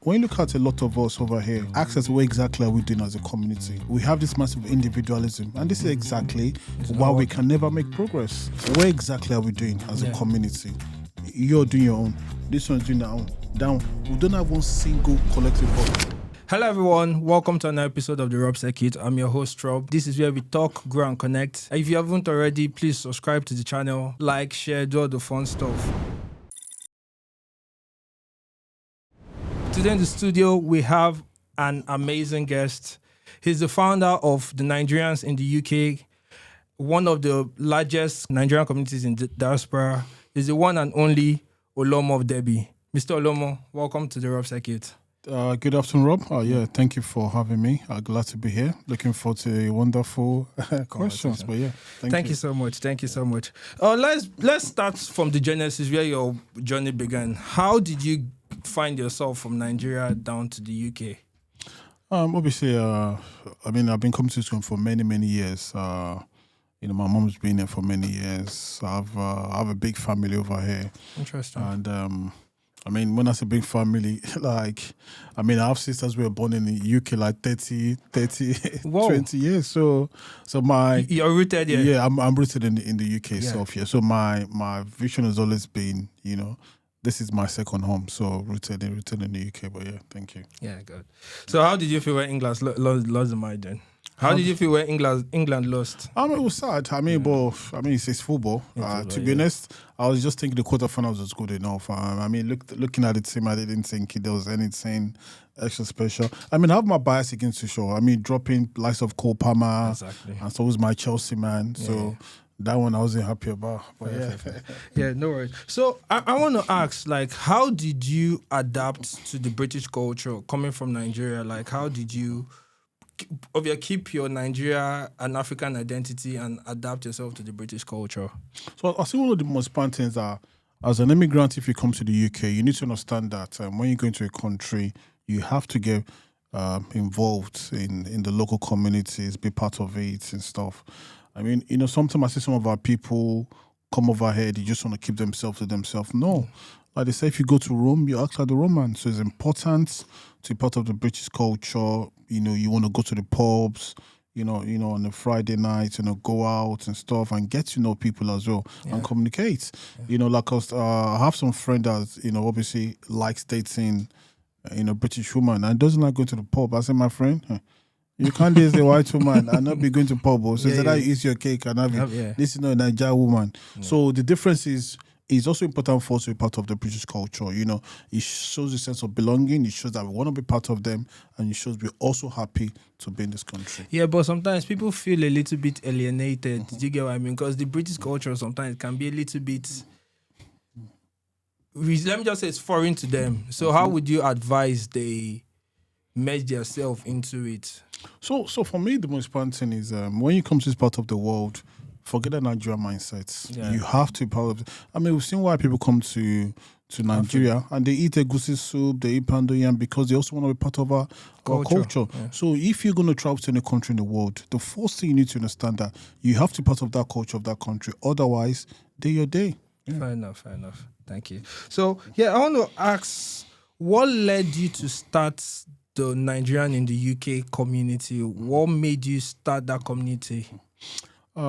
when you look at a lot of us over here, ask us what exactly are we doing as a community? We have this massive individualism, and this is exactly why we can never make progress. What exactly are we doing as a community? You're doing your own. This one's doing their own. Down. We don't have one single collective vote. Hello everyone, welcome to another episode of the Rob Circuit. I'm your host Rob. This is where we talk, grow and connect. If you haven't already, please subscribe to the channel, like, share, do all the fun stuff. Today in the studio, we have an amazing guest. He's the founder of the Nigerians in the UK, one of the largest Nigerian communities in the diaspora. He's the one and only Oluomo of Derby. Mr. Oluomo, welcome to the Rob Circuit. Good afternoon, Rob. Thank you for having me. Glad to be here. Looking forward to a wonderful questions. But thank you so much. Thank you so much. Let's start from the genesis where your journey began. How did you find yourself from Nigeria down to the UK? Obviously, I've been coming to school for many years. My mom's been here for many years. I have a big family over here. Interesting. And when I say big family, I have sisters who were born in the UK like 30, 20 years. So You're rooted here? Yeah, I'm rooted in the UK itself, yeah. So my vision has always been, this is my second home. So rooted in the UK, but thank you. Yeah, good. So how did you feel when England lost the match then? How did you feel when England lost? It was sad. It's football. To be honest, I was just thinking the quarterfinals was good enough. Looking at the team, I didn't think there was anything extra special. I have my bias against the show. Dropping likes of Cole Palmer. Exactly. And so was my Chelsea man. So that one I wasn't happy about. But yeah, no worries. So I want to ask, how did you adapt to the British culture coming from Nigeria? How did you keep your Nigeria and African identity and adapt yourself to the British culture? So I think one of the most important things are, as an immigrant, if you come to the UK, you need to understand that when you go into a country, you have to get involved in the local communities, be part of it and stuff. Sometimes I see some of our people come over here, they just want to keep themselves to themselves. No. Like they say, if you go to Rome, you act like the Romans. So it's important to be part of the British culture. You want to go to the pubs, on a Friday night, go out and stuff and get to know people as well and communicate. I have some friend that, obviously likes dating, British woman and doesn't like going to the pub. I say, my friend, you can't date a white woman and not be going to pub. So that you eat your cake and have it. This is not a Nigerian woman. Yeah. So the difference is, it's also important for us to be part of the British culture. It shows a sense of belonging. It shows that we want to be part of them, and it shows we're also happy to be in this country. Yeah, but sometimes people feel a little bit alienated. Mm-hmm. Do you get what I mean? Because the British culture sometimes can be a little bit, let me just say, it's foreign to them. So how would you advise they merge themselves into it? So for me, the most important thing is when you come to this part of the world, forget the Nigerian mindset. Yeah. You have to be part of it. We've seen why people come to Nigeria and they eat egusi soup, they eat pando yam because they also want to be part of our culture. Yeah. So if you're going to travel to any country in the world, the first thing you need to understand that you have to be part of that culture of that country. Otherwise, day your day. Yeah. Fair enough. Thank you. So, I want to ask, what led you to start the Nigerian in the UK community? What made you start that community?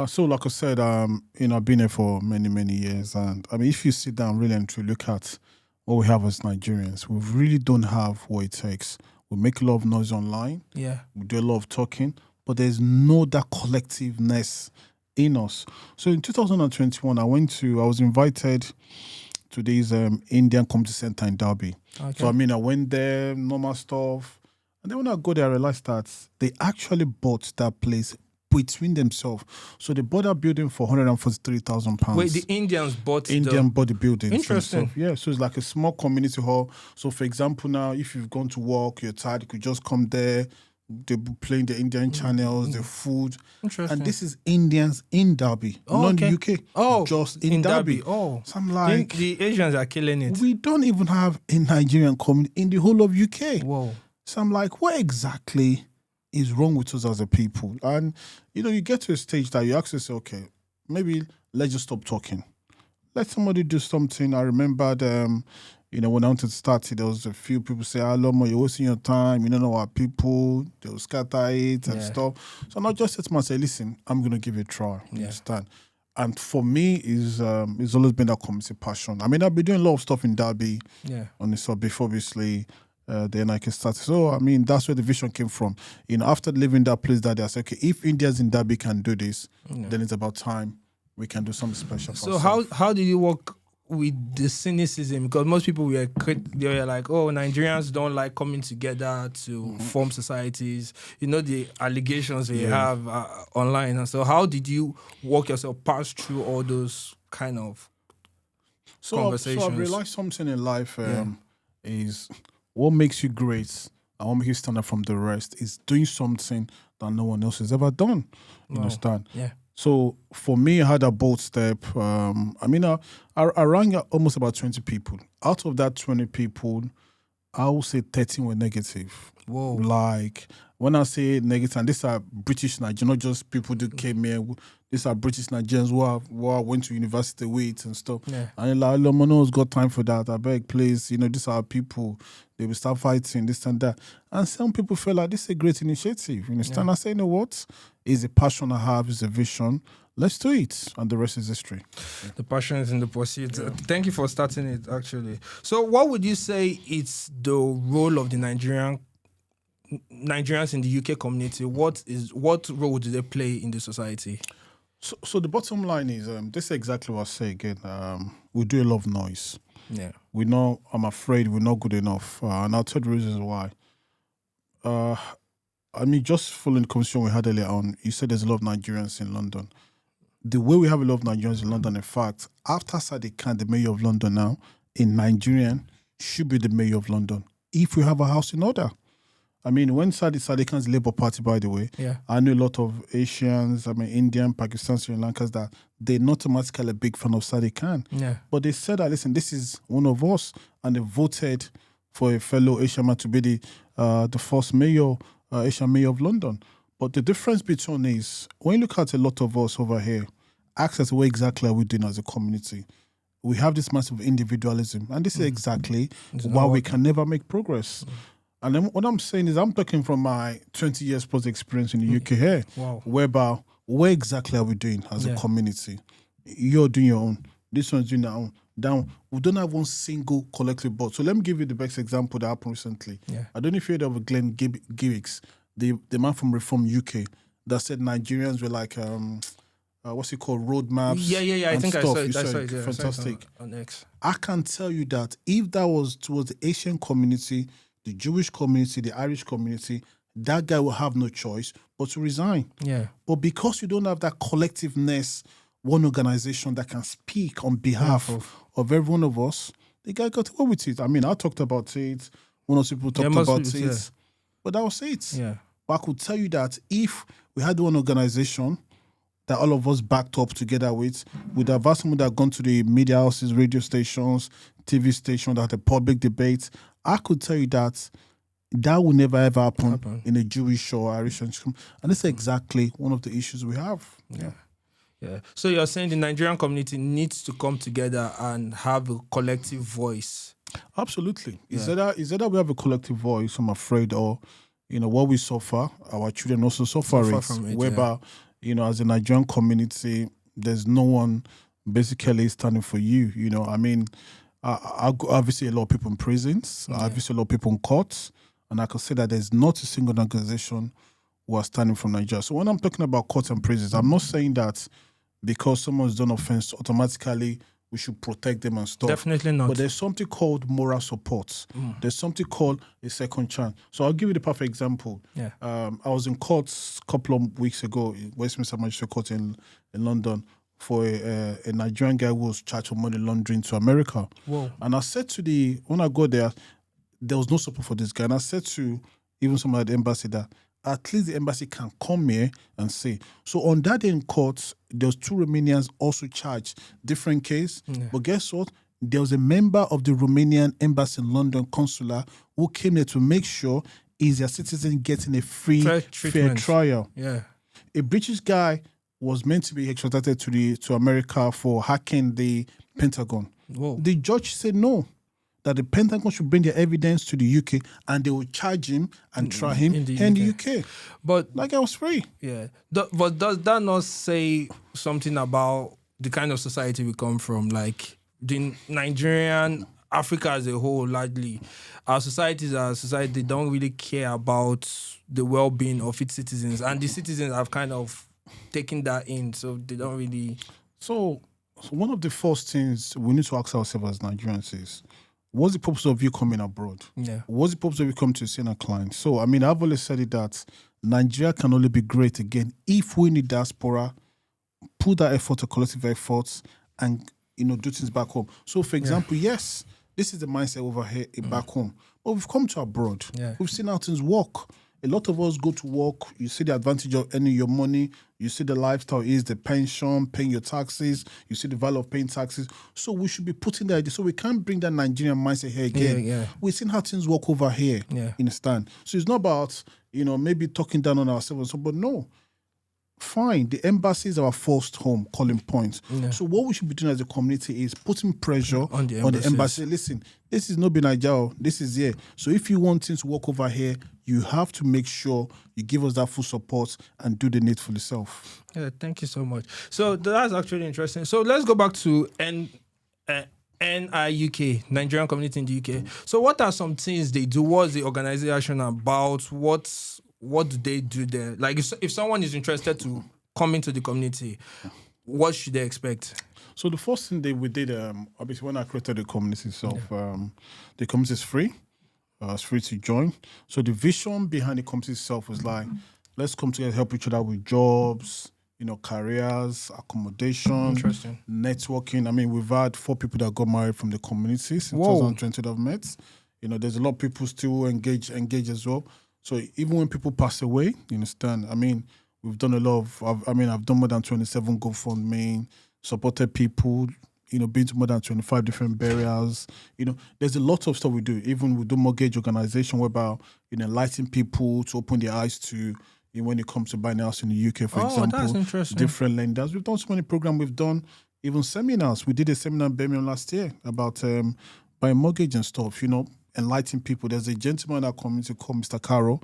So like I said, I've been here for many years. And if you sit down really and truly look at what we have as Nigerians, we really don't have what it takes. We make a lot of noise online. Yeah. We do a lot of talking, but there's no that collectiveness in us. So in 2021, I was invited to this Indian community center in Derby. Okay. So I went there, normal stuff. And then when I go there, I realized that they actually bought that place between themselves. So they bought that building for £143,000. Wait, the Indians bought the building. Interesting. So it's like a small community hall. So for example, now if you've gone to work, you're tired, you could just come there. They're playing the Indian channels, the food. Interesting. And this is Indians in Derby, not in the UK. Oh, just in Derby. Oh, so I'm like, the Asians are killing it. We don't even have a Nigerian community in the whole of UK. Whoa. So I'm like, what exactly is wrong with us as a people? And you get to a stage that you ask yourself, okay, maybe let's just stop talking. Let somebody do something. I remembered when I wanted to start it, there was a few people say, Oluomo, you're wasting your time. You don't know our people. They'll scatter it and stuff. So I just said to myself, listen, I'm going to give it a try. You understand? And for me, it's always been that community passion. I mean, I've been doing a lot of stuff in Derby on the sub before, obviously, the NIUK started. So, I mean, that's where the vision came from. After leaving that place that day, I said, okay, if Indians in Derby can do this, then it's about time we can do something special for ourselves. How do you work with the cynicism? Because most people they were like, oh, Nigerians don't like coming together to form societies. The allegations they have online. And so how did you work yourself past through all those kind of conversations? So I've realized something in life is what makes you great and what makes you stand out from the rest is doing something that no one else has ever done. You understand? Yeah. So for me, I had a bold step. I rang almost about 20 people. Out of that 20 people, I would say 13 were negative. Whoa. Like, when I say negative, and these are British Nigerians, not just people who came here. These are British Nigerians who I went to university with and stuff. Yeah. And like, no one's got time for that. I beg, please, these are people. They will start fighting, this and that. And some people feel like this is a great initiative. You understand? I say, you know what? It's a passion I have, it's a vision. Let's do it. And the rest is history. Yeah. The passion is in the pursuit. Yeah. Thank you for starting it, actually. So what would you say is the role of the Nigerians in the UK community? What role do they play in the society? So the bottom line is, this is exactly what I say again. We do a lot of noise. Yeah. I'm afraid we're not good enough. And I'll tell you the reasons why. Just following the conversation we had earlier on, you said there's a lot of Nigerians in London. The way we have a lot of Nigerians in London, in fact, after Sadiq Khan, the mayor of London now, a Nigerian should be the mayor of London if we have a house in order. When Sadiq Khan's Labour Party, by the way, I know a lot of Asians, Indian, Pakistan, Sri Lankans, that they're not automatically a big fan of Sadiq Khan. Yeah. But they said that, listen, this is one of us, and they voted for a fellow Asian man to be the first mayor, Asian mayor of London. But the difference between is, when you look at a lot of us over here, ask us what exactly are we doing as a community. We have this massive individualism, and this is exactly why we can never make progress. And then what I'm saying is, I'm talking from my 20 years plus experience in the UK here, whereby what exactly are we doing as a community? You're doing your own. This one's doing their own. Down. We don't have one single collective board. So let me give you the best example that happened recently. Yeah. I don't know if you heard of Glenn Gibbicks, the man from Reform UK, that said Nigerians were like, what's it called, roadmaps. Yeah. I think stuff. I saw it. Yeah, fantastic. On X. I can tell you that if that was towards the Asian community, the Jewish community, the Irish community, that guy will have no choice but to resign. Yeah. But because you don't have that collectiveness, one organization that can speak on behalf of every one of us, the guy got away with it. I talked about it. One of the people talked about it. But that was it. Yeah. But I could tell you that if we had one organization that all of us backed up together with, would have had someone that had gone to the media houses, radio stations, TV stations, that had a public debate, I could tell you that will never ever happen in a Jewish or Irish. And this is exactly one of the issues we have. Yeah. So you're saying the Nigerian community needs to come together and have a collective voice. Absolutely. Is that we have a collective voice, I'm afraid, or what we suffer, our children also suffer it, whereby, as a Nigerian community, there's no one basically standing for you. Obviously a lot of people in prisons, obviously a lot of people in courts, and I can say that there's not a single organization who are standing from Nigeria. So when I'm talking about courts and prisons, I'm not saying that because someone's done offense, automatically we should protect them and stuff. Definitely not. But there's something called moral support. There's something called a second chance. So I'll give you the perfect example. Yeah. I was in court a couple of weeks ago in Westminster Magistrate Court in London for a Nigerian guy who was charged with money laundering to America. Whoa. And I said when I got there was no support for this guy. And I said to even someone at the embassy that at least the embassy can come here and say. So on that day in court, there was 2 Romanians also charged, different case. Yeah. But guess what? There was a member of the Romanian embassy in London, consular, who came there to make sure is their citizen getting a fair trial. Yeah. A British guy was meant to be extradited to America for hacking the Pentagon. Whoa. The judge said no. that the Pentagon should bring their evidence to the UK and they will charge him and try him in the here in the UK. But That guy was free. yeah, but does that not say something about the kind of society we come from? Like the Nigerian, Africa as a whole, largely, our societies are a society they don't really care about the well-being of its citizens, and the citizens have kind of taken that in, so they don't really. So one of the first things we need to ask ourselves as Nigerians is, what's the purpose of you coming abroad? Yeah. What's the purpose of you coming to see a client? So, I mean, I've always said it that Nigeria can only be great again if we in the diaspora put that effort to collective efforts and, do things back home. So, for example, yes, this is the mindset over here back home. But we've come to abroad. Yeah. We've seen how things work. A lot of us go to work. You see the advantage of earning your money. You see the lifestyle is the pension, paying your taxes. You see the value of paying taxes. So we should be putting that. So we can't bring that Nigerian mindset here again. Yeah. We've seen how things work over here. Yeah. Understand? So it's not about, maybe talking down on ourselves. But no, fine. The embassy is our first home, calling point. Yeah. So what we should be doing as a community is putting pressure on the embassy. Listen, this is not be Nigeria. This is here. So if you want things to work over here, you have to make sure you give us that full support and do the needful yourself. Yeah, thank you so much. So that's actually interesting. So let's go back to NIUK, Nigerian community in the UK. So what are some things they do? What's the organization about? What do they do there? Like if someone is interested to come into the community, what should they expect? So the first thing we did, obviously when I created the community itself, the community is free. It's free to join. So the vision behind the community itself was like, let's come together, help each other with jobs, careers, accommodation, networking. I mean, we've had 4 people that got married from the community since 2020 that I've met. There's a lot of people still engage as well. So even when people pass away, you understand? I mean, we've done a lot of, I've done more than 27 GoFundMe, supported people, been to more than 25 different burials. There's a lot of stuff we do. Even we do mortgage organization whereby, enlighten people to open their eyes to, when it comes to buying a house in the UK, for example. That's interesting. Different lenders. We've done so many programs. We've done even seminars. We did a seminar in Birmingham last year about buying mortgage and stuff, enlighten people. There's a gentleman in our community called Mr. Carol.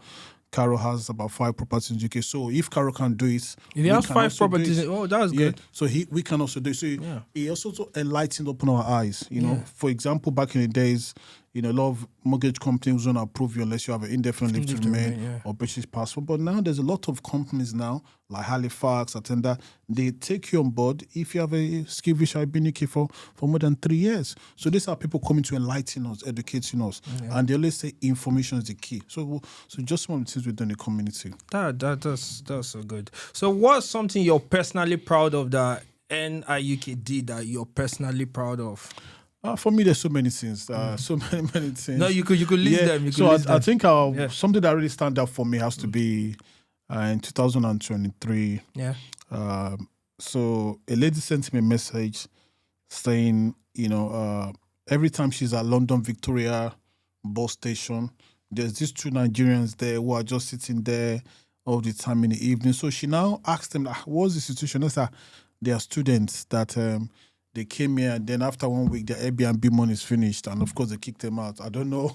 Carol has about 5 properties in the UK. So if Carol can do it, if he has 5 properties, that's good. So we can also do it. So he also enlightened, open our eyes. For example, back in the days, a lot of mortgage companies won't approve you unless you have an indefinite leave to remain or British passport. But now there's a lot of companies now, like Halifax, Attenda, they take you on board if you have a skill visa. I've been in UK for more than 3 years. So these are people coming to enlighten us, educating us. And they always say information is the key. So just one of the things we've done in the community. That's so good. So what's something you're personally proud of that NIUK did that you're personally proud of? For me, there's so many things. So many things. No, you could list them. I think something that really stand out for me has to be in 2023. Yeah. So a lady sent me a message saying, every time she's at London Victoria bus station, there's these 2 Nigerians there who are just sitting there all the time in the evening. So she now asked them, what's the situation? They are students that they came here, and then after 1 week, their Airbnb money is finished, and of course they kicked them out. I don't know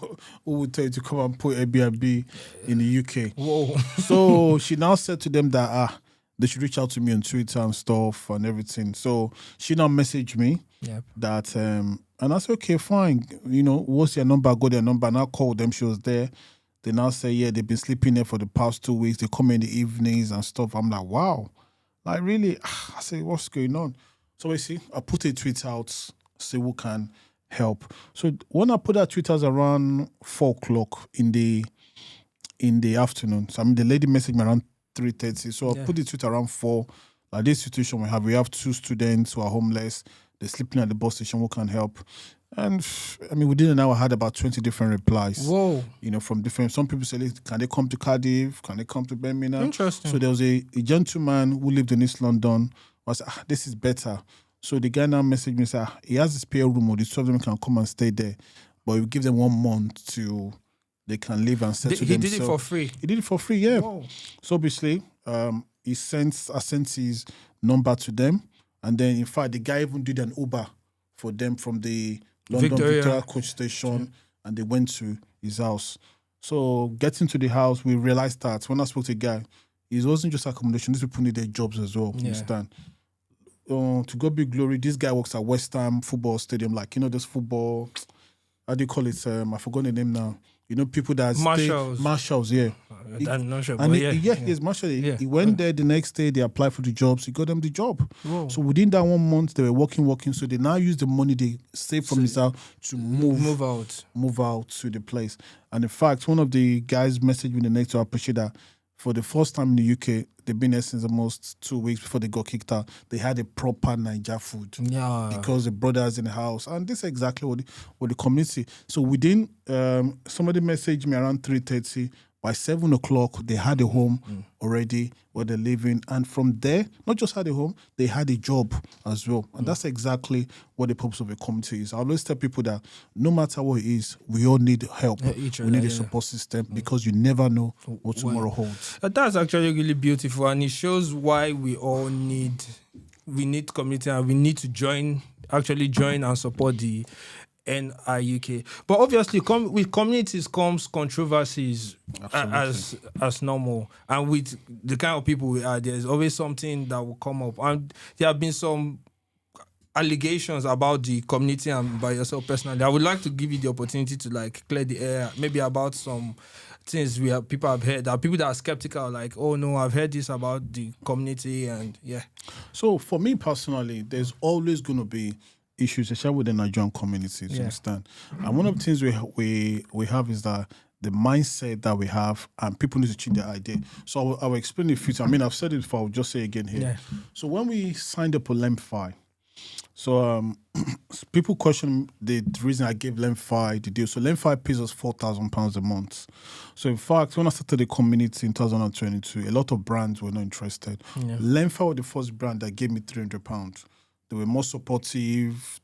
who would tell you to come and put Airbnb in the UK. Whoa! So she now said to them that they should reach out to me on Twitter and stuff and everything. So she now messaged me that, and I said, okay, fine. What's your number? I got their number, and I called them. She was there. They now say, they've been sleeping there for the past 2 weeks. They come in the evenings and stuff. I'm like, wow, like really? I say, what's going on? So I put a tweet out, see who can help. So when I put that tweet out around 4:00 in the afternoon, so the lady messaged me around 3:30. So I put the tweet around 4. Like this situation we have 2 students who are homeless. They're sleeping at the bus station. Who can help? And within an hour, I had about 20 different replies. Whoa! From different. Some people say, can they come to Cardiff? Can they come to Birmingham? Interesting. So there was a gentleman who lived in East London. I said, this is better. So the guy now messaged me and said, he has a spare room, or the 2 of them can come and stay there. But we give them 1 month to, they can live and settle themselves. He did it for free? He did it for free, yeah. Whoa. So obviously, I sent his number to them. And then, in fact, the guy even did an Uber for them from the London Victoria. Victoria Coach Station, and they went to his house. So getting to the house, we realized that when I spoke to the guy, it wasn't just accommodation. These people needed jobs as well. Yeah. Understand? To God be glory, this guy works at West Ham Football Stadium. Like, this football, how do you call it? I forgot the name now. People that Marshals, yeah. I'm not sure, And but he's Marshall. Yeah. He went there the next day, they applied for the jobs, he got them the job. Whoa. So within that 1 month, they were working. So they now use the money they saved from his house to move out to the place. And in fact, one of the guys messaged me the next to appreciate that for the first time in the UK, they've been there since almost 2 weeks before they got kicked out. They had a proper Niger food. Yeah. Because the brothers in the house. And this is exactly what the community. So within, somebody messaged me around 3:30. By 7 o'clock, they had a home already where they're living. And from there, not just had a home, they had a job as well. And that's exactly what the purpose of a community is. I always tell people that no matter what it is, we all need help. We need a support system because you never know what tomorrow holds. That's actually really beautiful. And it shows why we all need community, and we need to join and support the NIUK. But obviously, with communities comes controversies as normal. And with the kind of people we are, there's always something that will come up. And there have been some allegations about the community and by yourself personally. I would like to give you the opportunity to clear the air, maybe about some things people have heard. There are people that are skeptical, like, oh no, I've heard this about the community, and yeah. So for me personally, there's always going to be issues, especially with the Nigerian communities, you understand? And one of the things we have is that the mindset that we have, and people need to change their idea. So I will explain it a few times. I mean, I've said it before, I'll just say it again here. Yeah. So when we signed up with Lemfi, so people question the reason I gave Lemfi the deal. So Lemfi pays us £4,000 a month. So in fact, when I started the community in 2022, a lot of brands were not interested. Yeah. Lemfi was the first brand that gave me £300. They were more supportive.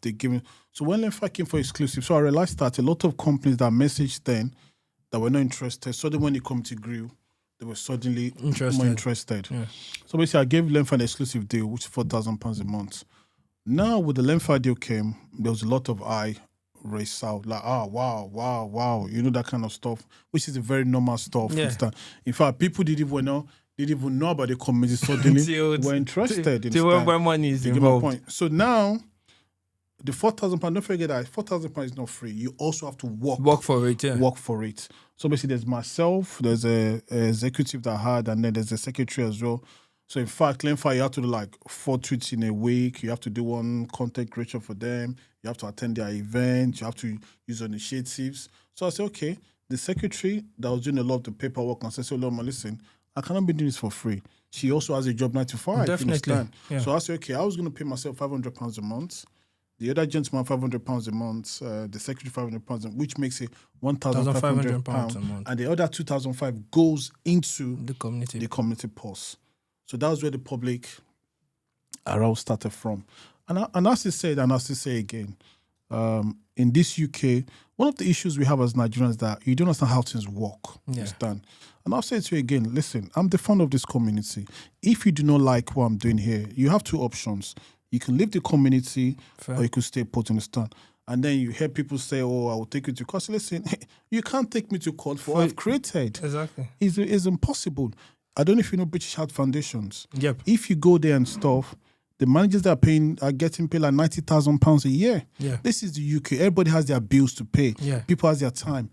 So when Lemfi came for exclusive, so I realized that a lot of companies that messaged then that were not interested, suddenly when the community grew, they were suddenly more interested. Yeah. So basically, I gave Lemfi an exclusive deal, which is £4,000 a month. Now, with the Lemfi deal came, there was a lot of eye raised out, like, wow, that kind of stuff, which is a very normal stuff. Yeah. In fact, people didn't even know about the community, suddenly were interested. Where money is involved. So now, the £4,000, don't forget that £4,000 is not free. You also have to work for it. Yeah. Work for it. So basically, there's myself, there's a executive that I had, and then there's a secretary as well. So in fact, Lemfi, you have to do 4 tweets in a week. You have to do one content creation for them. You have to attend their events. You have to use initiatives. So I said, okay, the secretary that was doing a lot of the paperwork and said, Oluomo, listen, I cannot be doing this for free. She also has a job 9 to 5. Definitely. Yeah. So I said, okay, I was going to pay myself £500 a month. The other gentleman £500 a month. The secretary £500 a month, which makes it £1,500 a month. And the other £2,500 goes into the community purse. So that was where the public arousal started from. And as I said, and as I say again, in this UK, one of the issues we have as Nigerians is that you don't understand how things work. Yeah. Understand? And I'll say to you again, listen, I'm the founder of this community. If you do not like what I'm doing here, you have 2 options. You can leave the community or you could stay put, understand? And then you hear people say, oh, I will take you to court. So listen, you can't take me to court for what I've created. Exactly. It's impossible. I don't know if you know British Heart Foundations. Yep. If you go there and stuff, the managers that are getting paid like £90,000 a year. Yeah. This is the UK. Everybody has their bills to pay. Yeah. People has their time.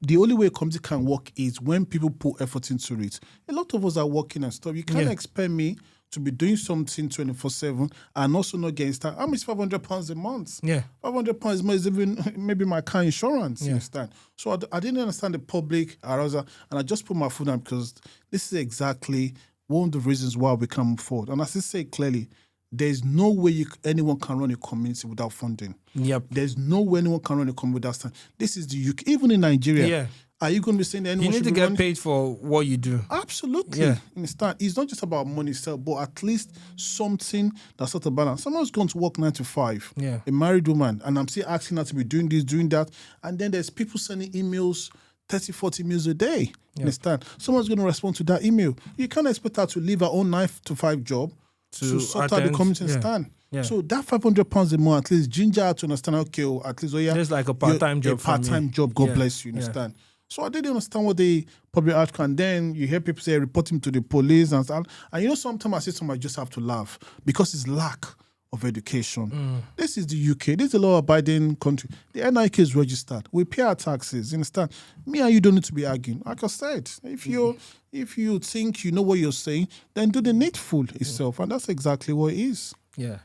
The only way a community can work is when people put effort into it. A lot of us are working and stuff. You can't expect me to be doing something 24/7 and also not getting started. How much is £500 a month? Yeah. £500 more is even maybe my car insurance. You understand? So I didn't understand the public arousal, and I just put my foot down because this is exactly one of the reasons why we can't move forward. And as I say clearly, there's no way anyone can run a community without funding. Yep. There's no way anyone can run a community without funding. This is the UK. Even in Nigeria. Yeah. Are you going to be saying that anyone you need to get paid for what you do? Absolutely. Yeah. Understand? It's not just about money itself, but at least something that's sort of balance. Someone's going to work 9 to 5. Yeah. A married woman, and I'm still asking her to be doing this, doing that. And then there's people sending emails, 30, 40 emails a day. Yep. Understand? Someone's going to respond to that email. You can't expect her to leave her own 9 to 5 job to sort out the community and stand. Yeah. So that £500 a month, at least ginger her to understand, okay, at least, There's like a part-time job a part-time job, God bless you, understand? So I didn't understand what they probably asked. And then you hear people say, report him to the police and stuff. And sometimes I say something, I just have to laugh because it's lack of education. This is the UK. This is a law-abiding country. The NIUK is registered. We pay our taxes. You understand? Me and you don't need to be arguing. Like I said, if you think you know what you're saying, then do the needful itself, and that's exactly what it is. Yeah,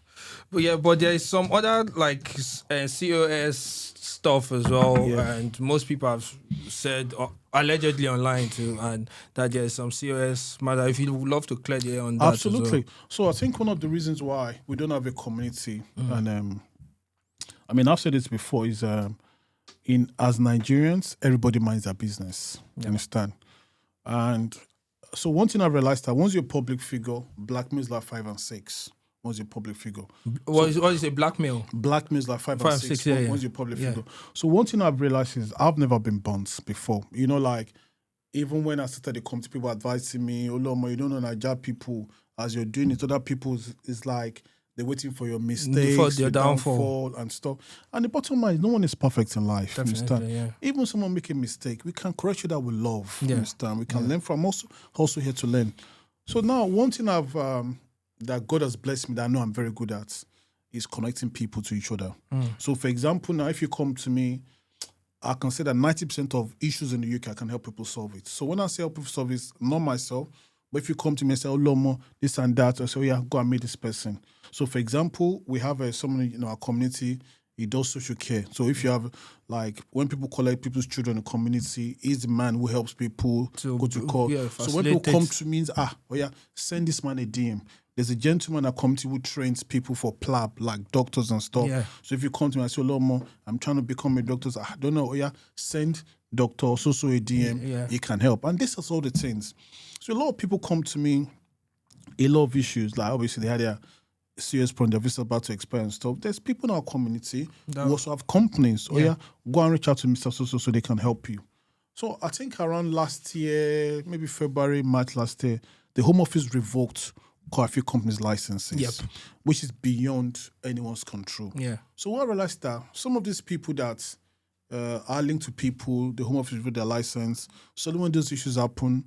but there is some other like COS stuff as well, and most people have said allegedly online too, and that there is some COS matter. If you would love to clear the air on that, absolutely. as well. So I think one of the reasons why we don't have a community, and I mean I've said this before, is as Nigerians, everybody minds their business. You understand? And so one thing I realized that once you're a public figure, blackmail is like 5 and 6. Once you're a public figure. What is a blackmail? Blackmail is like 5 and 6 once you're a public figure. So one thing I've realized is I've never been burnt before. Like even when I started the company, people advising me, Oluomo, you don't know Nigeria people, as you're doing it, other people is like they're waiting for your mistakes, your downfall and stuff. And the bottom line is no one is perfect in life. Understand? Even someone make a mistake, we can correct you that with love. Understand? We can learn from also here to learn. So now one thing that God has blessed me that I know I'm very good at is connecting people to each other. So for example, now if you come to me, I can say that 90% of issues in the UK, I can help people solve it. So when I say help people solve it, not myself, but if you come to me and say, Oluomo, this and that, I say, go and meet this person. So for example, we have someone in our community, he does social care. So if you have, like, when people collect people's children in the community, he's the man who helps people go to court. So when people come to me, send this man a DM. There's a gentleman at community who trains people for PLAB, like doctors and stuff. So if you come to me and say, Oluomo, I'm trying to become a doctor, I don't know, send Dr. So a DM, he can help. And this is all the things. So a lot of people come to me, a lot of issues, like obviously they had their serious problem, their visa about to expire and stuff. There's people in our community who also have companies. Go and reach out to Mr. So they can help you. So I think around last year, maybe February, March last year, the Home Office revoked quite a few companies' licenses, which is beyond anyone's control. So what I realized that some of these people that are linked to people, the Home Office revoked their license. So when those issues happen,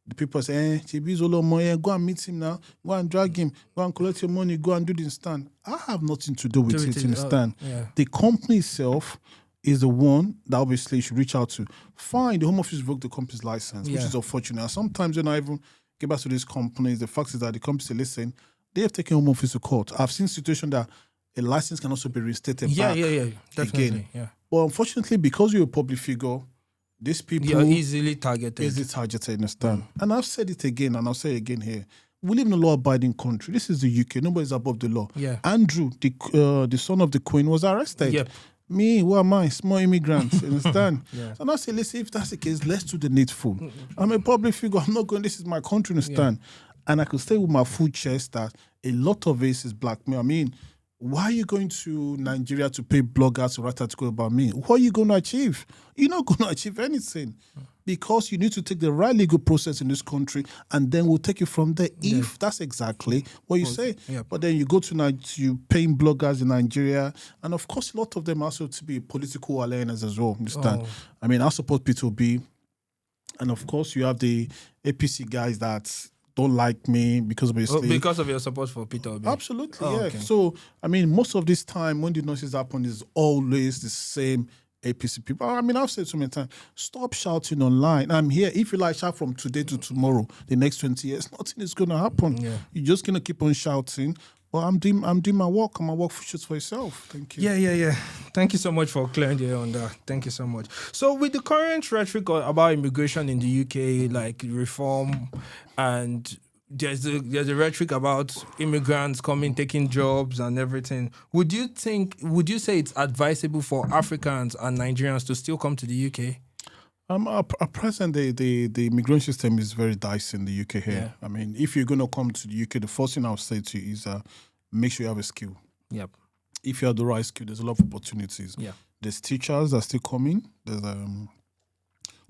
the people say, Oluomo, go and meet him now, go and drag him, go and collect your money, go and do this stand. I have nothing to do with it, understand? The company itself is the one that obviously you should reach out to. Fine, the Home Office revoked the company's license, which is unfortunate. And sometimes when I even get back to these companies, the fact is that the company say, listen, they have taken Home Office to court. I've seen situations that a license can also be reinstated back definitely, again. But unfortunately, because you're a public figure, these people... You're easily targeted. Understand? And I've said it again, and I'll say it again here. We live in a law-abiding country. This is the UK. Nobody's above the law. Andrew, the son of the Queen, was arrested. Me, who am I? Small immigrants, understand? And I say, listen, if that's the case, let's do the needful. I'm a public figure. I'm not going, this is my country, understand? And I could say with my full chest that a lot of this is blackmail. I mean, why are you going to Nigeria to pay bloggers to write articles about me? What are you going to achieve? You're not going to achieve anything because you need to take the right legal process in this country and then we'll take it from there if that's exactly what you say. But then you go to you paying bloggers in Nigeria, and of course a lot of them also to be political aliens as well, understand? I mean, I support P2B, and of course you have the APC guys that don't like me because of your support for Peter Obi. Absolutely, Okay. So, I mean, most of this time when the noises happen is always the same APC people. I mean, I've said so many times, stop shouting online. I'm here. If you like shout from today to tomorrow, the next 20 years, nothing is going to happen. You're just going to keep on shouting. Well, I'm doing my work, and my work shoots for yourself. Thank you. Yeah. Thank you so much for clearing the air on that. Thank you so much. So with the current rhetoric about immigration in the UK, like reform, and there's a rhetoric about immigrants coming, taking jobs and everything. Would you say it's advisable for Africans and Nigerians to still come to the UK? At present, the immigration system is very dicey in the UK here. I mean, if you're going to come to the UK, the first thing I'll say to you is make sure you have a skill. If you have the right skill, there's a lot of opportunities. There's teachers that are still coming. There's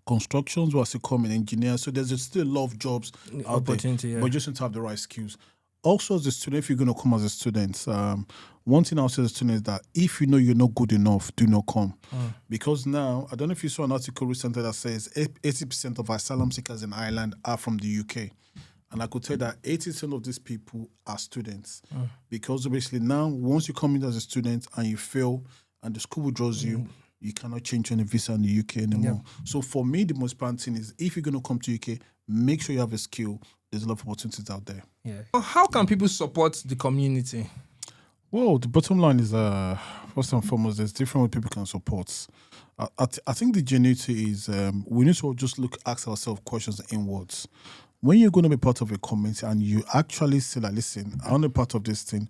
constructions who are still coming, engineers. So there's still a lot of jobs out there. But you just need to have the right skills. Also, as a student, if you're going to come as a student, one thing I'll say to students is that if you know you're not good enough, do not come. Because now, I don't know if you saw an article recently that says 80% of asylum seekers in Ireland are from the UK. And I could tell that 80% of these people are students. Because basically now, once you come in as a student and you fail and the school withdraws you, you cannot change any visa in the UK anymore. So for me, the most important thing is if you're going to come to UK, make sure you have a skill. There's a lot of opportunities out there. How can people support the community? Well, the bottom line is, first and foremost, there's different ways people can support. I think the genuinity is we need to just ask ourselves questions inwards. When you're going to be part of a community and you actually say, like, listen, I want to be part of this thing,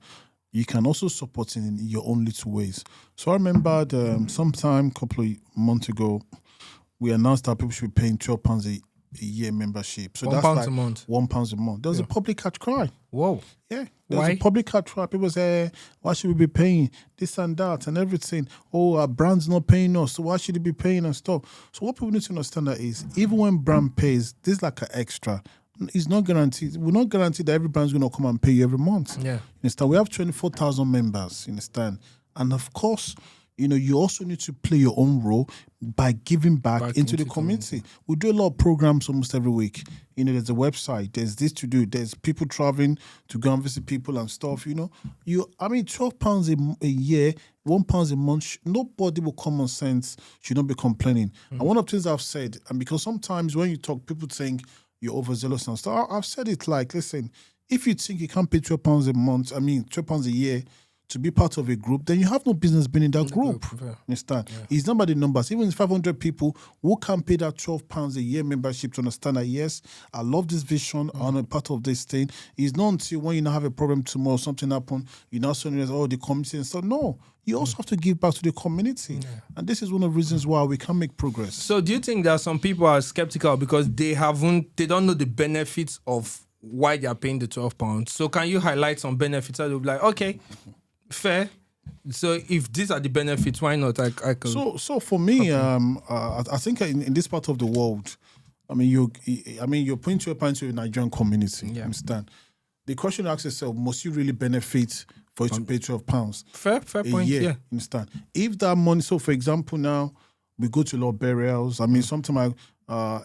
you can also support it in your own little ways. So I remember sometime a couple of months ago, we announced that people should be paying £12 a year membership. So that's £1 like a month. £1 a month. There was a public outcry. Whoa. Yeah. There was Why? a public outcry. People say, why should we be paying this and that and everything? Oh, our brand's not paying us, so why should it be paying and stuff? So what people need to understand that is, even when brand pays, this is like an extra. It's not guaranteed. We're not guaranteed that every brand's going to come and pay you every month. Yeah. You understand? We have 24,000 members, you understand? And of course, you also need to play your own role by giving back into the community. We do a lot of programs almost every week. There's a website, there's this to do, there's people traveling to go and visit people and stuff, £12 a year, £1 a month, nobody with common sense should not be complaining. And one of the things I've said, and because sometimes when you talk, people think you're overzealous and stuff, I've said it like, listen, if you think you can't pay £12 a month, £12 a year, to be part of a group, then you have no business being in that group. Understand? It's not about the numbers. Even 500 people who can pay that £12 a year membership to understand that, yes, I love this vision, I'm a part of this thing. It's not until when you now have a problem tomorrow, something happen, you now suddenly realize, the community and stuff. No, you also have to give back to the community. And this is one of the reasons why we can make progress. So do you think that some people are skeptical because they don't know the benefits of why they are paying the £12? So can you highlight some benefits that they'll be like, okay, fair. So if these are the benefits, why not? I could. So for me, I think in this part of the world, you're putting £12 into a Nigerian community. You understand? The question asks yourself: must you really benefit for you to pay £12? Fair point. Year, Yeah. Understand? If that money, so for example, now we go to a lot of burials. Sometime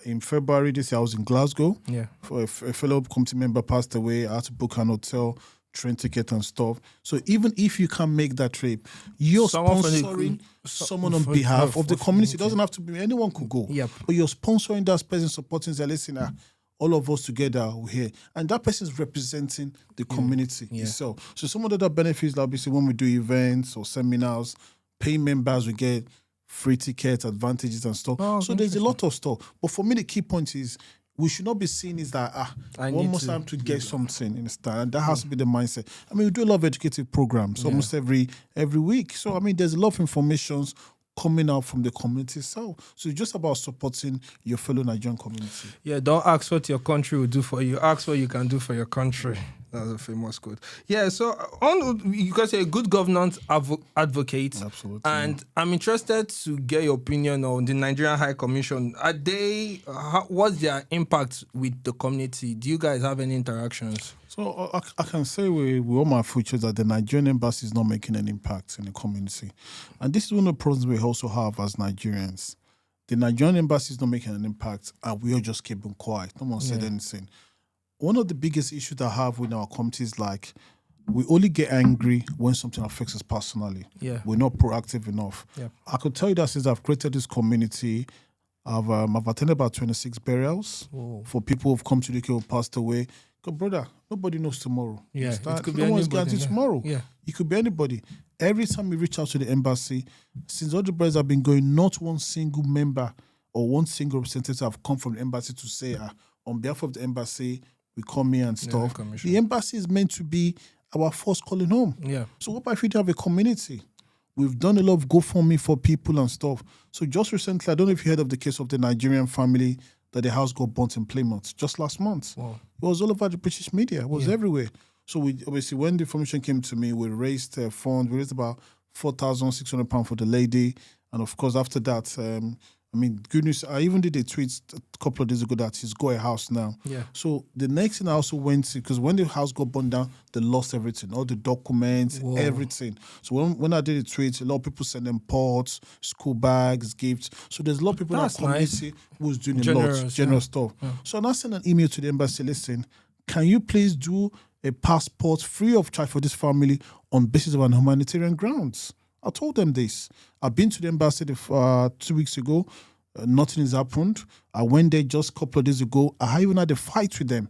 in February this year, I was in Glasgow. Yeah. For a fellow committee member passed away. I had to book an hotel, train ticket and stuff. So even if you can't make that trip, you're sponsoring someone on behalf of the community. It doesn't have to be anyone could go. Yep. But you're sponsoring that person, supporting the listener. All of us together we're here. And that person is representing the community itself. So some of the other benefits, obviously, when we do events or seminars, paying members, we get free tickets, advantages and stuff. So there's a lot of stuff. But for me, the key point is we should not be seen as that, one more time to get something, understand? And that has to be the mindset. We do a lot of educative programs almost every week. So, there's a lot of information coming out from the community itself. So it's just about supporting your fellow Nigerian community. Yeah, don't ask what your country will do for you. Ask what you can do for your country. That's a famous quote. Yeah, so you can say a good governance advocate. Absolutely. And I'm interested to get your opinion on the Nigerian High Commission. What's their impact with the community? Do you guys have any interactions? So I can say with all my futures that the Nigerian embassy is not making an impact in the community. And this is one of the problems we also have as Nigerians. The Nigerian embassy is not making an impact and we are just keeping quiet. No one said anything. One of the biggest issues I have with our community is like we only get angry when something affects us personally. Yeah. We're not proactive enough. Yeah. I could tell you that since I've created this community, I've attended about 26 burials for people who've come to the UK who passed away. Because, brother, nobody knows tomorrow. Yeah, it could be no one's anybody, guaranteed tomorrow. Yeah. It could be anybody. Every time we reach out to the embassy, since all the brothers have been going, not one single member or one single representative have come from the embassy to say, on behalf of the embassy, we come here and stuff. The embassy is meant to be our first calling home. Yeah. So what if we don't have a community? We've done a lot of GoFundMe for people and stuff. So just recently, I don't know if you heard of the case of the Nigerian family that the house got burnt in Plymouth just last month. Wow. It was all over the British media. It was everywhere. So we obviously, when the information came to me, we raised a fund. We raised about £4,600 for the lady. And of course, after that, I mean, good news. I even did a tweet a couple of days ago that he's got a house now. Yeah. So the next thing I also went to, because when the house got burned down, they lost everything, all the documents, Whoa. everything. So when I did a tweet, a lot of people sent them pots, school bags, gifts. So there's a lot of people in our That's nice. community who's doing Generous, generous stuff. So I sent an email to the embassy. Listen, can you please do a passport free of charge for this family on basis of an humanitarian grounds? I told them this. I've been to the embassy 2 weeks ago. Nothing has happened. I went there just a couple of days ago. I even had a fight with them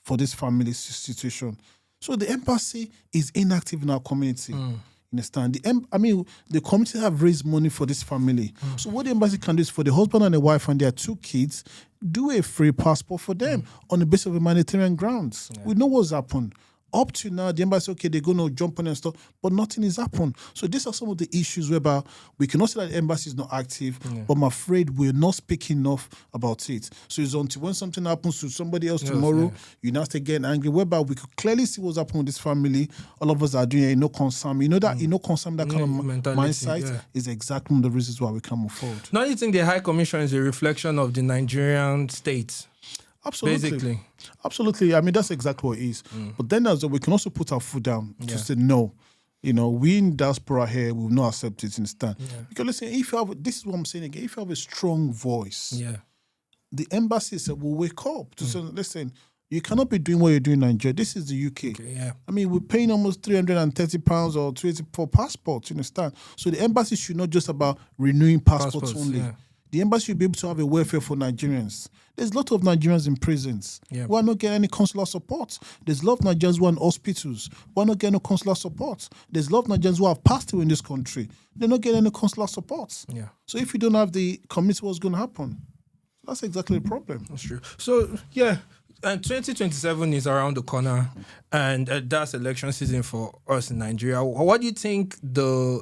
for this family situation. So the embassy is inactive in our community. You understand? The community have raised money for this family. So what the embassy can do is for the husband and the wife and their 2 kids, do a free passport for them on the basis of humanitarian grounds. We know what's happened. Up to now, the embassy, okay, they're going to jump on and stuff, but nothing has happened. So these are some of the issues whereby we cannot say that the embassy is not active, but I'm afraid we're not speaking enough about it. So it's until when something happens to somebody else tomorrow, you now start getting angry, whereby we could clearly see what's happening with this family. All of us are doing no concern. You know that concern, that kind of mindset is exactly one of the reasons why we can't move forward. Now you think the High Commission is a reflection of the Nigerian state? Absolutely. Basically. Absolutely. I mean, that's exactly what it is. But then as well, we can also put our foot down to say no. You know, we in diaspora here will not accept it instead. Because listen, if you have, this is what I'm saying again, if you have a strong voice, the embassy will wake up to say, listen, you cannot be doing what you're doing in Nigeria. This is the UK. I mean, we're paying almost £330 or 280 for passports, you understand? So the embassy should not just about renewing passports only. The embassy should be able to have a welfare for Nigerians. There's a lot of Nigerians in prisons who are not getting any consular support. There's a lot of Nigerians who are in hospitals who are not getting no consular support. There's a lot of Nigerians who have passed away in this country. They're not getting any consular support. So if you don't have the community, what's going to happen? That's exactly the problem. That's true. So, and 2027 is around the corner, and that's election season for us in Nigeria. What do you think the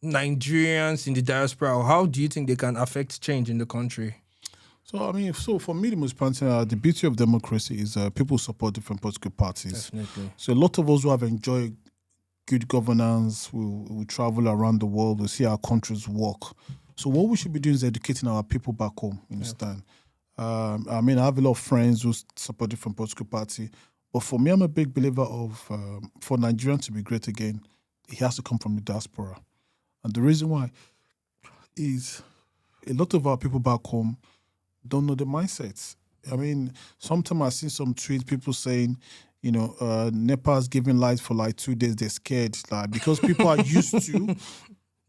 Nigerians in the diaspora, or how do you think they can affect change in the country? So, I mean, for me, the most important, the beauty of democracy is people support different political parties. Definitely. So a lot of us who have enjoyed good governance, we travel around the world, we see our countries work. So what we should be doing is educating our people back home, you understand? I mean, I have a lot of friends who support different political parties, but for me, I'm a big believer of, for Nigerians to be great again, it has to come from the diaspora. And the reason why is a lot of our people back home don't know the mindsets. I mean, sometimes I see some tweets, people saying, you know, Nepal's giving lights for like 2 days, they're scared. Like, because people are used to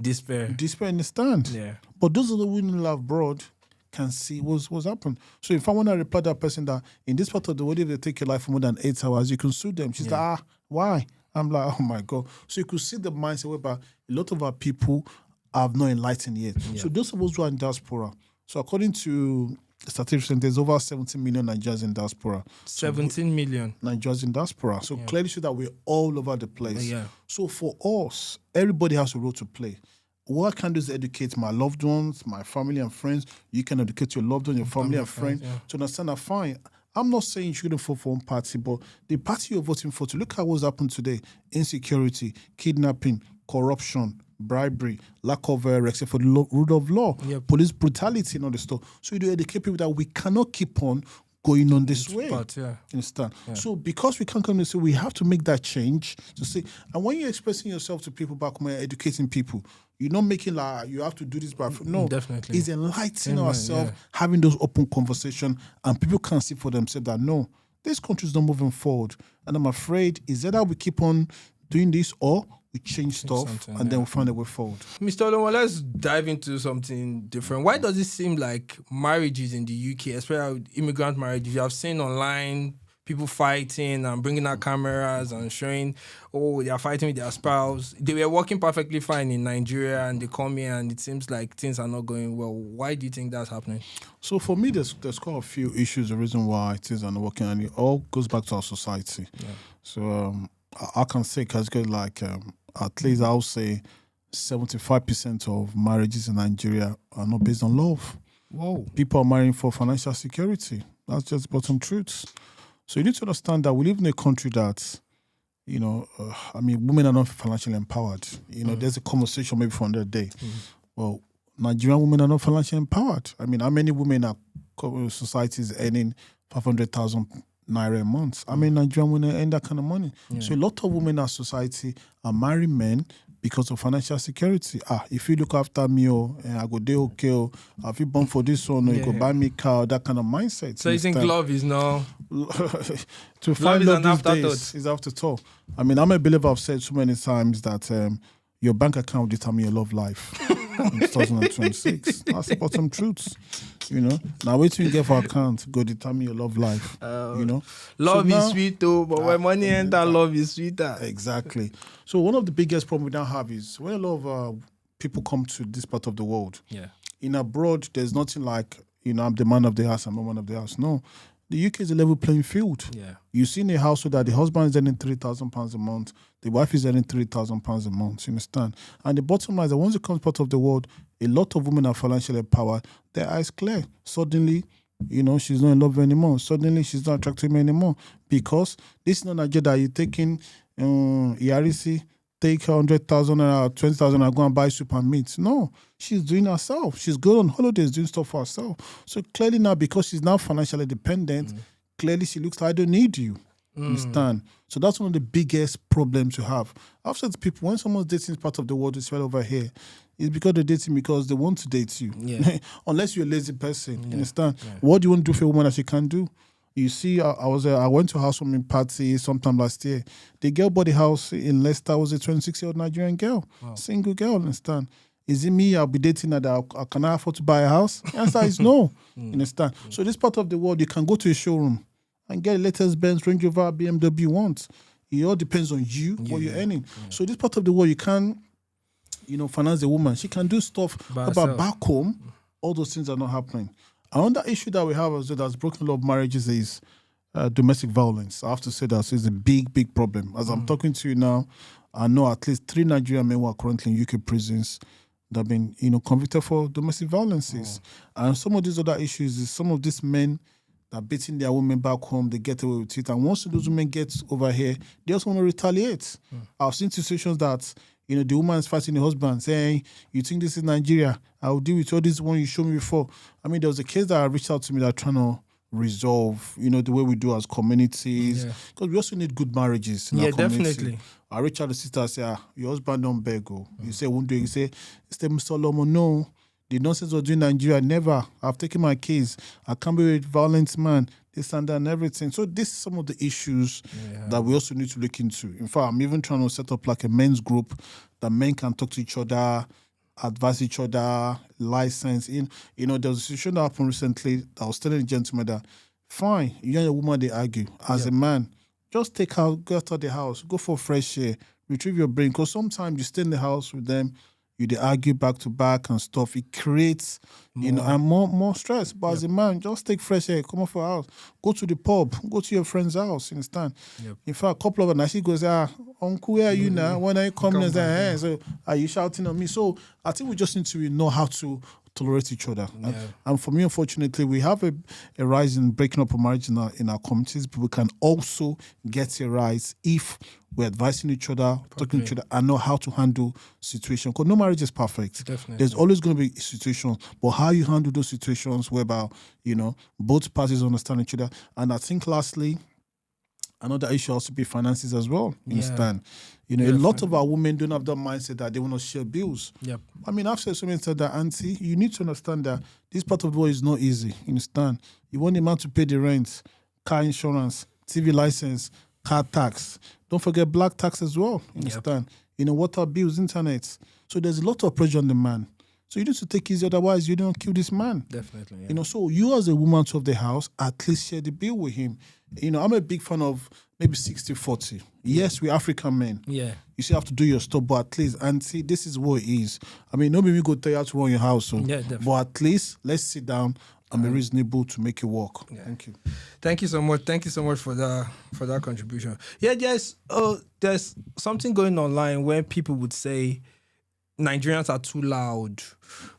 despair, understand. But those of the women who live abroad can see what's happened. So if I want to reply to that person that in this part of the world, if they take your life for more than 8 hours, you can sue them. She's like, why? I'm like, oh my God. So you could see the mindset whereby a lot of our people are not enlightened yet. So those of us who are in diaspora, so according to statistics, there's over 17 million Nigerians in diaspora. 17 million Nigerians in diaspora. So clearly show that we're all over the place. So for us, everybody has a role to play. What I can do is educate my loved ones, my family and friends. You can educate your loved ones, your family and friends to understand that fine. I'm not saying you shouldn't vote for one party, but the party you're voting for, to look at what's happened today: insecurity, kidnapping, corruption, bribery, lack of respect for the rule of law, police brutality, and all this stuff. So you do educate people that we cannot keep on going on this way. Understand? So because we can't come and say, we have to make that change to say, and when you're expressing yourself to people back home, educating people, you're not making like you have to do this, but no, definitely, it's enlightening ourselves, having those open conversations, and people can see for themselves that no, this country is not moving forward. And I'm afraid is either we keep on doing this or we change stuff and then we'll find a way forward. Mr. Oluomo, let's dive into something different. Why does it seem like marriages in the UK, especially immigrant marriages, you have seen online people fighting and bringing out cameras and showing, oh, they are fighting with their spouse. They were working perfectly fine in Nigeria and they come here and it seems like things are not going well. Why do you think that's happening? So for me, there's quite a few issues, the reason why things are not working, and it all goes back to our society. So I can say, because like at least I'll say 75% of marriages in Nigeria are not based on love. Whoa. People are marrying for financial security. That's just bottom truths. So you need to understand that we live in a country that, you know, I mean, women are not financially empowered. You know, there's a conversation maybe for another day. Well, Nigerian women are not financially empowered. I mean, how many women are societies earning 500,000 naira a month? I mean, Nigerian women earn that kind of money. Yeah. So a lot of women in our society are marrying men because of financial security. If you look after me, I go dey okay, if you born for this one, you go buy me car, that kind of mindset. So you think love is now to find love love is these an days is afterthought. I mean, I'm a believer. I've said so many times that your bank account will determine your love life in 2026. That's the bottom truth. Now wait till you get for account, go determine your love life. Love is sweet though, but when money enter, love is sweeter. Exactly. So one of the biggest problems we now have is when a lot of people come to this part of the world. Yeah. In abroad, there's nothing like, I'm the man of the house, I'm the man of the house. No. The UK is a level playing field. Yeah. You see in a household that the husband is earning £3,000 a month, the wife is earning £3,000 a month. You understand? And the bottom line is that once it comes part of the world, a lot of women are financially empowered. Their eyes clear. Suddenly, she's not in love anymore. Suddenly, she's not attracted to me anymore. Because this is not Nigeria that you're taking Yarisi, take 100,000 or 20,000 and go and buy soup and meat. No, she's doing herself. She's going on holidays doing stuff for herself. So clearly now, because she's now financially dependent, clearly she looks like I don't need you. Understand? So that's one of the biggest problems you have. I've said to people, when someone's dating part of the world, it's right over here, it's because they're dating because they want to date you. Yeah. Unless you're a lazy person. You understand? Yeah. What do you want to do for a woman that she can't do? You see, I went to a housewarming party sometime last year. The girl bought the house in Leicester was a 26-year-old Nigerian girl. Wow. Single girl, understand? Is it me? I'll be dating her that can I afford to buy a house? The answer is no. Understand? So this part of the world, you can go to a showroom and get the latest Benz, Range Rover, BMW you want. It all depends on you, what you're earning. Yeah. So this part of the world, you can, finance a woman. She can do stuff about back home. All those things are not happening. Another issue that we have as well that's broken a lot of marriages is domestic violence. I have to say that it's a big, big problem. As I'm talking to you now, I know at least 3 Nigerian men who are currently in UK prisons that have been, convicted for domestic violences. And some of these other issues is some of these men that are beating their women back home, they get away with it. And once those women get over here, they also want to retaliate. I've seen situations that, the woman is fighting the husband, saying, you think this is Nigeria? I will deal with all this one you showed me before. I mean, there was a case that reached out to me that trying to resolve, the way we do as communities. Because we also need good marriages in our community. Definitely. I reach out to the sister and say, your husband don't beg. You say, won't do it. You say, Mr. Oluomo, no. The nonsense of doing Nigeria, never. I've taken my case. I can't be with violent man, this and that and everything. So this is some of the issues that we also need to look into. In fact, I'm even trying to set up like a men's group that men can talk to each other, advise each other, license. There was a situation that happened recently that I was telling a gentleman that, fine, you and your woman, they argue. As a man, just go out of the house, go for fresh air, retrieve your brain. Because sometimes you stay in the house with them, they argue back to back and stuff. It creates, and more stress. But as a man, just take fresh air, come off your house, go to the pub, go to your friend's house, you understand? In fact, a couple of them, she goes, Uncle, where are you now? When are you coming? And say, so are you shouting at me? So I think we just need to know how to tolerate each other. And for me, unfortunately, we have a rise in breaking up of marriage in our communities, but we can also get a rise if we're advising each other, talking to each other, and know how to handle situations. Because no marriage is perfect. Definitely. There's always going to be situations, but how you handle those situations whereby, both parties understand each other. And I think lastly, another issue also be finances as well. You understand? A lot of our women don't have that mindset that they want to share bills. I mean, I've said so many times that, Auntie, you need to understand that this part of the world is not easy. You understand? You want a man to pay the rent, car insurance, TV license, car tax. Don't forget black tax as well. You understand? Water bills, internet. So there's a lot of pressure on the man. So you need to take it easy, otherwise you don't kill this man. Definitely. So you as a woman of the house, at least share the bill with him. I'm a big fan of maybe 60-40. Yes, we're African men. You still have to do your stuff, but at least, Auntie, this is what it is. I mean, nobody will go tell you how to run your house. So. But at least, let's sit down and be reasonable to make it work. Thank you. Thank you so much. Thank you so much for that contribution. There's something going online where people would say Nigerians are too loud.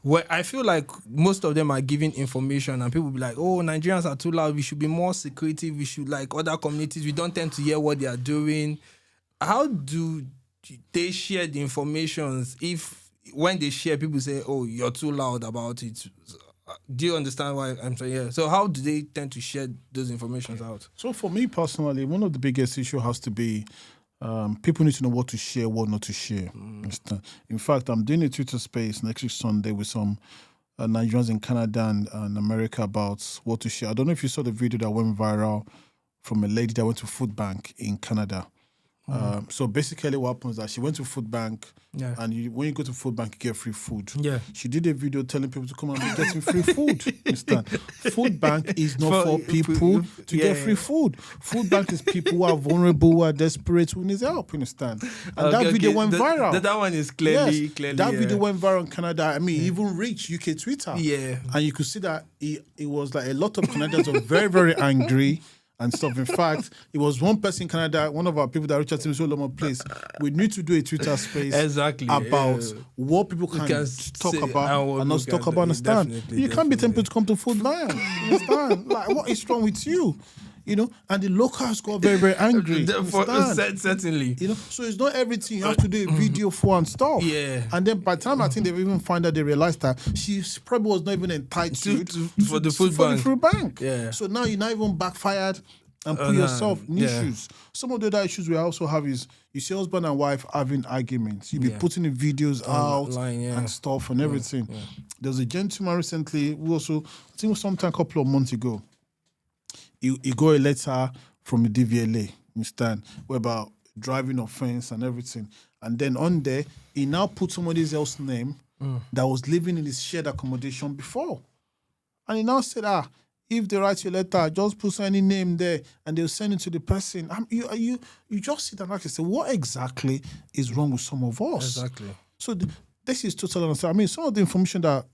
Well, I feel like most of them are giving information and people will be like, oh, Nigerians are too loud. We should be more secretive. We should, like other communities, we don't tend to hear what they are doing. How do they share the information if when they share, people say, "Oh, you're too loud about it." Do you understand why I'm saying? Yeah. So how do they tend to share those informations out? So for me personally, one of the biggest issue has to be people need to know what to share, what not to share. Understand? In fact, I'm doing a Twitter space next week Sunday with some Nigerians in Canada and America about what to share. I don't know if you saw the video that went viral from a lady that went to food bank in Canada. So basically what happens is that she went to food bank and when you go to food bank, you get free food. Yeah. She did a video telling people to come and be getting free food. Understand? Food bank is not for people to get free food. Food bank is people who are vulnerable, who are desperate, who need help. Understand? And that video went viral. That one is clearly. That video went viral in Canada. I mean, it even reached UK Twitter. Yeah. And you could see that it was like a lot of Canadians were very, very angry and stuff. In fact, it was one person in Canada, one of our people that reached out to me, Oluomo, please, we need to do a Twitter space about what people can talk about and not talk about. Understand? You can't be tempted to come to food bank. Understand? Like, what is wrong with you? You know, and the locals got very, very angry. Certainly. You know, so it's not everything you have to do a video for and stuff. Yeah. And then by the time I think they've even found out, they realized that she probably was not even entitled for the food bank. Yeah. So now you're not even backfired and put yourself in issues. Some of the other issues we also have is you see husband and wife having arguments. You be putting the videos out and stuff and everything. Yeah. There was a gentleman recently who also, I think it was sometime a couple of months ago, he got a letter from the DVLA, you understand, about driving offense and everything. And then on there, he now put somebody else's name that was living in his shared accommodation before. And he now said, if they write your letter, just put any name there and they'll send it to the person. You just sit and actually say, what exactly is wrong with some of us? Exactly. So this is totally understandable. I mean, some of the information that,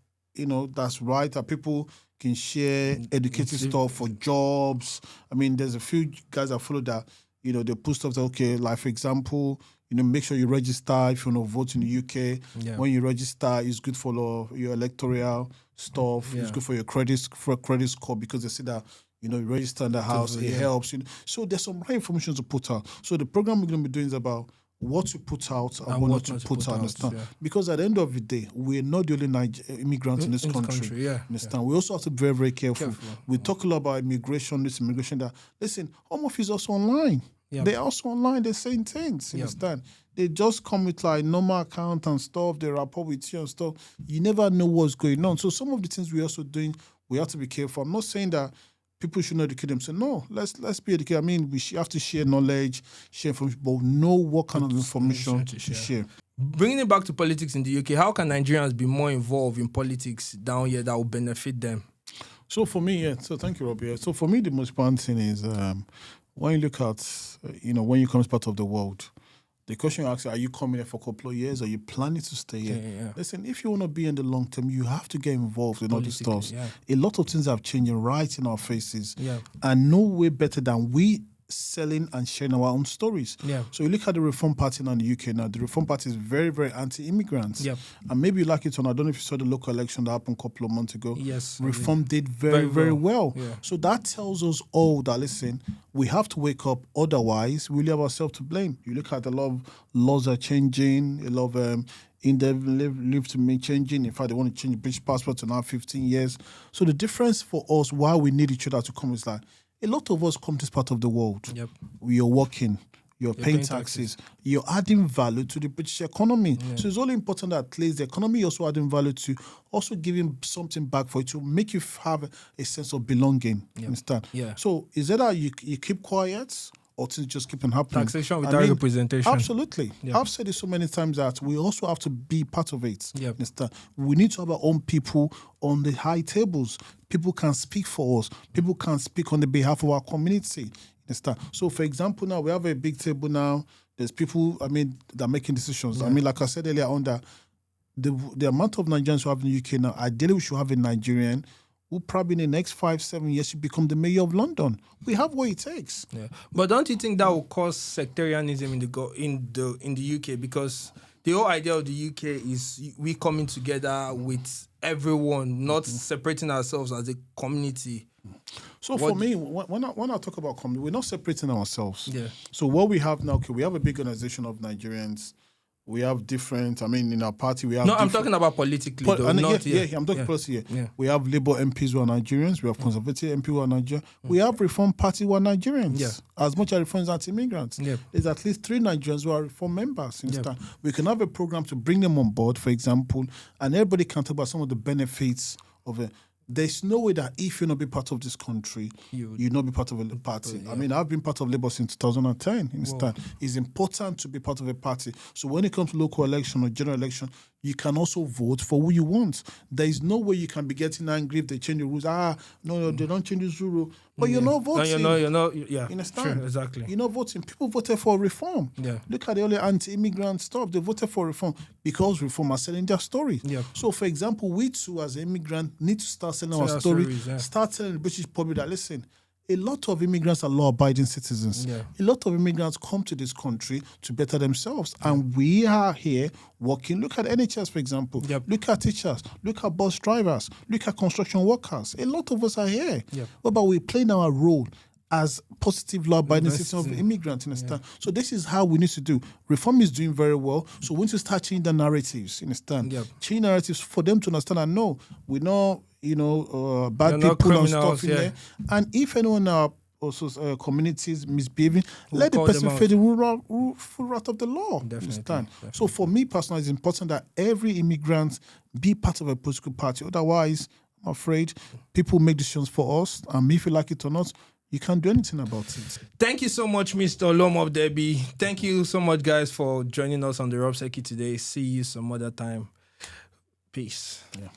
that's right, that people can share educative stuff for jobs. I mean, there's a few guys that follow that, they put stuff that, okay, like for example, make sure you register if you want to vote in the UK. Yeah. When you register, it's good for your electoral stuff. Yeah. It's good for your credit score because they say that, you register in the house, it helps. So there's some right information to put out. So the program we're going to be doing is about what to put out and what not to put out. Understand? Yeah. Because at the end of the day, we're not the only immigrants in this country. Understand? We also have to be very, very careful. We talk a lot about immigration, that. Listen, Home Office is also online. Yep. They're also online. They're saying things. Understand? They just come with like normal account and stuff. They rapport with you and stuff. You never know what's going on. So some of the things we're also doing, we have to be careful. I'm not saying that people should not educate themselves. No, let's be educated. I mean, we have to share knowledge, share information, but know what kind of information to share. Bringing it back to politics in the UK, how can Nigerians be more involved in politics down here that will benefit them? So for me, so thank you, Robbie. So for me, the most important thing is when you look at, when you come as part of the world, the question you ask is, are you coming here for a couple of years? Are you planning to stay here? Yeah. Listen, if you want to be in the long term, you have to get involved in all these stuff. Yeah. A lot of things have changed right in our faces. Yeah. And no way better than we selling and sharing our own stories. Yeah. So you look at the Reform Party now in the UK now. The Reform Party is very, very anti-immigrants. Yep. And maybe you like it or not. I don't know if you saw the local election that happened a couple of months ago. Yes. Reform did very well. Yeah. So that tells us all that, listen, we have to wake up. Otherwise, we leave ourselves to blame. You look at a lot of laws are changing. A lot of indefinite leave to me changing. In fact, they want to change British passport to now 15 years. So the difference for us, why we need each other to come is like, a lot of us come to this part of the world. Yep. You're working, you're paying taxes, you're adding value to the British economy. Yeah. So it's really important that at least the economy also adding value to also giving something back for you to make you have a sense of belonging. Yep. Understand? Yeah. So is it that you keep quiet or things just keep on happening? Taxation without representation. Absolutely. Yep. I've said it so many times that we also have to be part of it. Yep. Understand? We need to have our own people on the high tables. People can speak for us. People can speak on the behalf of our community. Understand? So, for example, now we have a big table now. There's people, that are making decisions. Yeah. Like I said earlier on that the amount of Nigerians who have in the UK now, ideally we should have a Nigerian who probably in the next 5-7 years should become the mayor of London. We have what it takes. Yeah. But don't you think that will cause sectarianism in the UK? Because the whole idea of the UK is we coming together with everyone, not separating ourselves as a community. So for me, when I talk about community, we're not separating ourselves. Yeah. So what we have now, we have a big organization of Nigerians We have different. I mean, in our party, we have. No, I'm talking about politically. Though, I'm not talking politically. Yeah. We have Labour MPs who are Nigerians. We have Conservative MPs who are Nigerians. We have Reform Party who are Nigerians. Yeah. As much as Reform anti-immigrants. Yeah. There's at least 3 Nigerians who are Reform members. We can have a program to bring them on board, for example, and everybody can talk about some of the benefits of it. There's no way that if you not be part of this country, you not be part of a party. I mean, I've been part of Labour since 2010. It's important to be part of a party. So when it comes to local election or general election, you can also vote for who you want. There is no way you can be getting angry if they change the rules. No, they don't change the rule. But you're not voting. No, you're not. Yeah, you understand? True, exactly. You're not voting. People voted for reform. Yeah. Look at the early anti-immigrant stuff. They voted for reform because reform are selling their story. Yeah. So, for example, we too, as an immigrant, need to start selling our story. Stories, Start telling the British public that, listen, a lot of immigrants are law-abiding citizens. Yeah. A lot of immigrants come to this country to better themselves. And we are here working. Look at NHS, for example. Yep. Look at teachers. Look at bus drivers. Look at construction workers. A lot of us are here. Yep. What about we playing our role as positive law-abiding citizens of immigrants, understand? So this is how we need to do. Reform is doing very well. So we need to start changing the narratives, understand? Yep. Change narratives for them to understand and know we know, bad They're people and criminals, stuff in there. And if anyone in our communities misbehaving, let the call person them face the full wrath of the law. Understand? So for me personally, it's important that every immigrant be part of a political party. Otherwise, I'm afraid people make decisions for us, and if you like it or not, you can't do anything about it. Thank you so much, Mr. Oluomo of Derby. Thank you so much, guys, for joining us on the Rob Seki today. See you some other time. Peace. Yeah.